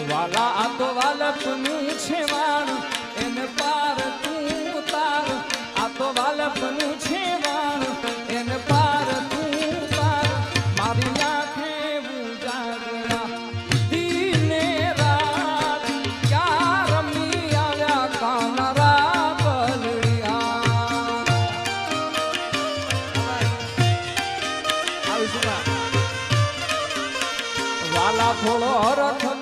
વાલા આ તો વાલપનું છે વાણ એને પાર તું તાર આ તો વાલપનું છે વાણ એને પાર તું તાર મારી આંખે ઉજાગરા દિને રાત ક્યાં રમી આવ્યા કાનરા બલડિયા વાલા થોડો રખ